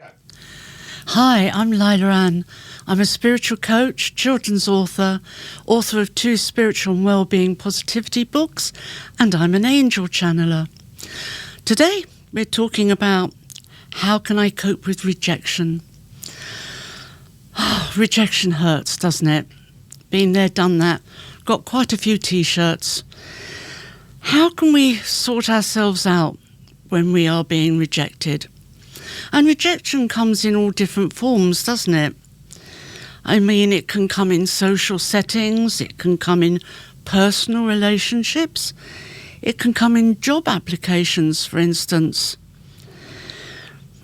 Hi, I'm Lila Anne. I'm a spiritual coach, children's author of 2 spiritual and wellbeing positivity books, and I'm an angel channeller. Today, we're talking about how can I cope with rejection. Rejection hurts, doesn't it? Been there, done that. Got quite a few t-shirts. How can we sort ourselves out when we are being rejected? And rejection comes in all different forms, doesn't it? I mean, it can come in social settings, it can come in personal relationships, it can come in job applications, for instance.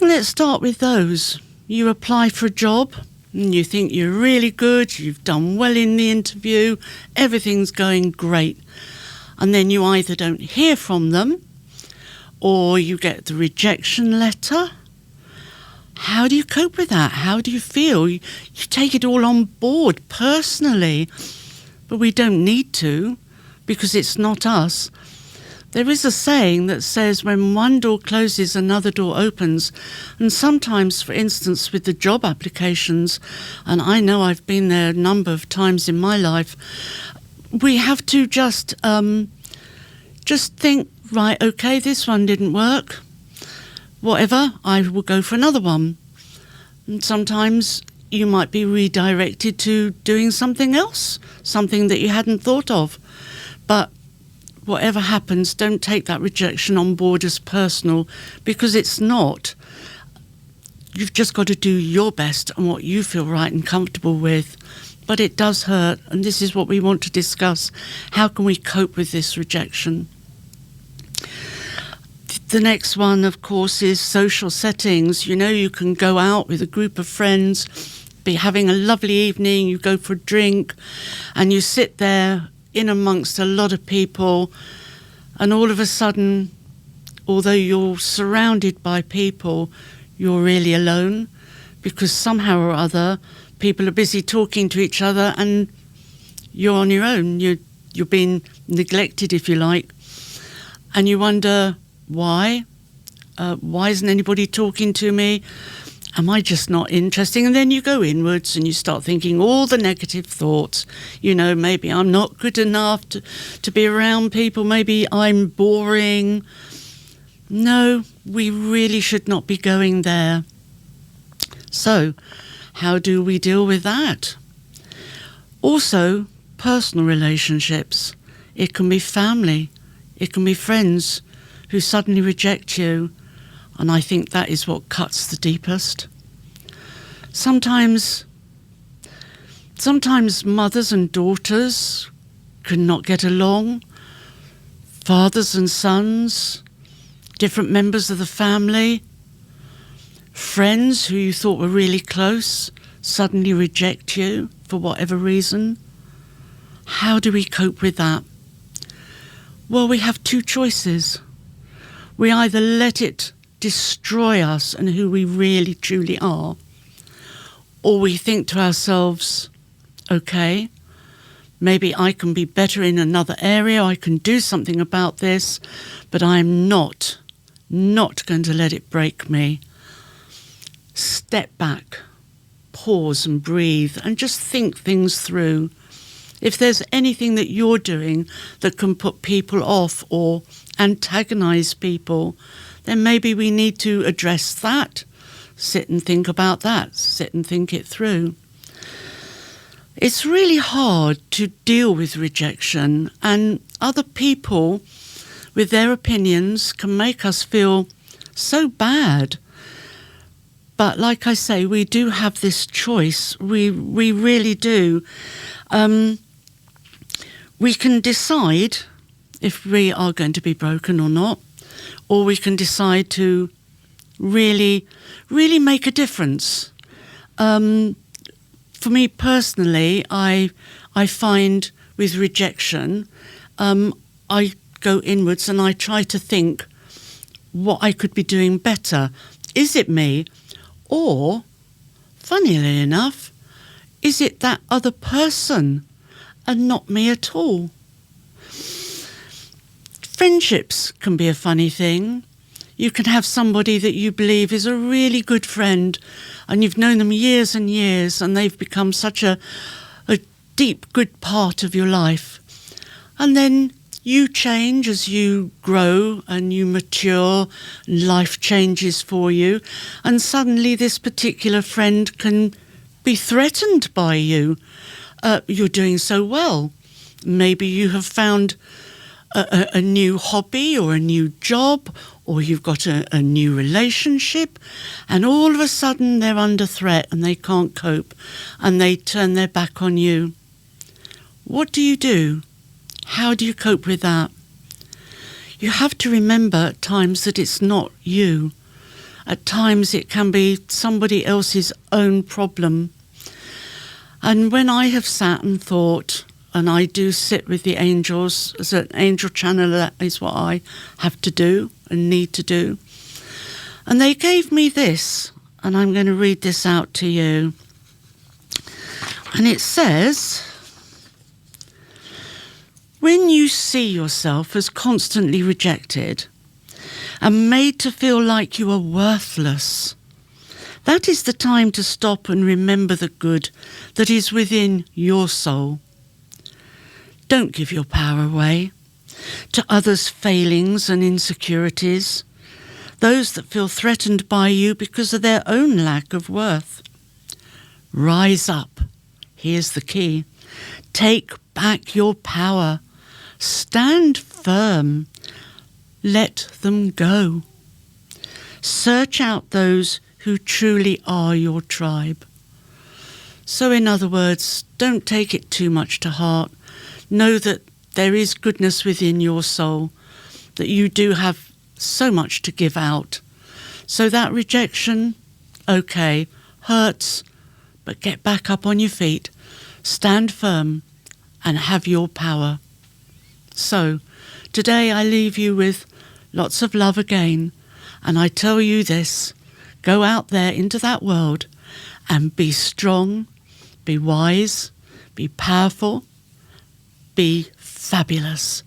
Let's start with those. You apply for a job and you think you're really good, you've done well in the interview, everything's going great. And then you either don't hear from them or you get the rejection letter. How do you cope with that? How do you feel? You take it all on board personally, but we don't need to because it's not us. There is a saying that says when one door closes, another door opens. And sometimes, for instance, with the job applications, and I know I've been there a number of times in my life, we have to just think, right, okay, this one didn't work. Whatever, I will go for another one. And sometimes you might be redirected to doing something else, something that you hadn't thought of. But whatever happens, don't take that rejection on board as personal, because it's not. You've just got to do your best and what you feel right and comfortable with. But it does hurt, and this is what we want to discuss. How can we cope with this rejection? The next one, of course, is social settings. You know, you can go out with a group of friends, be having a lovely evening, you go for a drink, and you sit there in amongst a lot of people, and all of a sudden, although you're surrounded by people, you're really alone, because somehow or other, people are busy talking to each other, and you're on your own. You're being neglected, if you like, and you wonder, why? Why isn't anybody talking to me? Am I just not interesting? And then you go inwards and you start thinking all the negative thoughts. You know, maybe I'm not good enough to be around people. Maybe I'm boring. No, we really should not be going there. So, how do we deal with that? Also, personal relationships. It can be family. It can be friends who suddenly reject you, and I think that is what cuts the deepest. Sometimes mothers and daughters cannot get along, fathers and sons, different members of the family, friends who you thought were really close suddenly reject you for whatever reason. How do we cope with that? Well, we have 2 choices. We either let it destroy us and who we really truly are, or we think to ourselves, okay, maybe I can be better in another area, I can do something about this, but I'm not going to let it break me. Step back, pause and breathe, and just think things through. If there's anything that you're doing that can put people off or antagonize people, then maybe we need to address that. Sit and think about that. Sit and think it through. It's really hard to deal with rejection, and other people with their opinions can make us feel so bad. But like I say, we do have this choice. We really do. We can decide if we are going to be broken or not, or we can decide to really make a difference. For me personally, I find with rejection, I go inwards and I try to think what I could be doing better. Is it me? Or, funnily enough, is it that other person and not me at all? Friendships can be a funny thing. You can have somebody that you believe is a really good friend and you've known them years and years and they've become such a deep, good part of your life. And then you change as you grow and you mature, and life changes for you, and suddenly this particular friend can be threatened by you. You're doing so well. Maybe you have found a new hobby or a new job, or you've got a new relationship, and all of a sudden they're under threat and they can't cope and they turn their back on you. What do? How do you cope with that? You have to remember at times that it's not you. At times it can be somebody else's own problem. And when I have sat and thought, and I do sit with the angels, as an angel channeller, that is what I have to do and need to do. And they gave me this, and I'm going to read this out to you. And it says, when you see yourself as constantly rejected and made to feel like you are worthless, that is the time to stop and remember the good that is within your soul. Don't give your power away to others' failings and insecurities, those that feel threatened by you because of their own lack of worth. Rise up. Here's the key. Take back your power. Stand firm. Let them go. Search out those who truly are your tribe. So in other words, don't take it too much to heart. Know that there is goodness within your soul, that you do have so much to give out. So that rejection, okay, hurts, but get back up on your feet, stand firm, and have your power. So today I leave you with lots of love again, and I tell you this, go out there into that world and be strong, be wise, be powerful, be fabulous.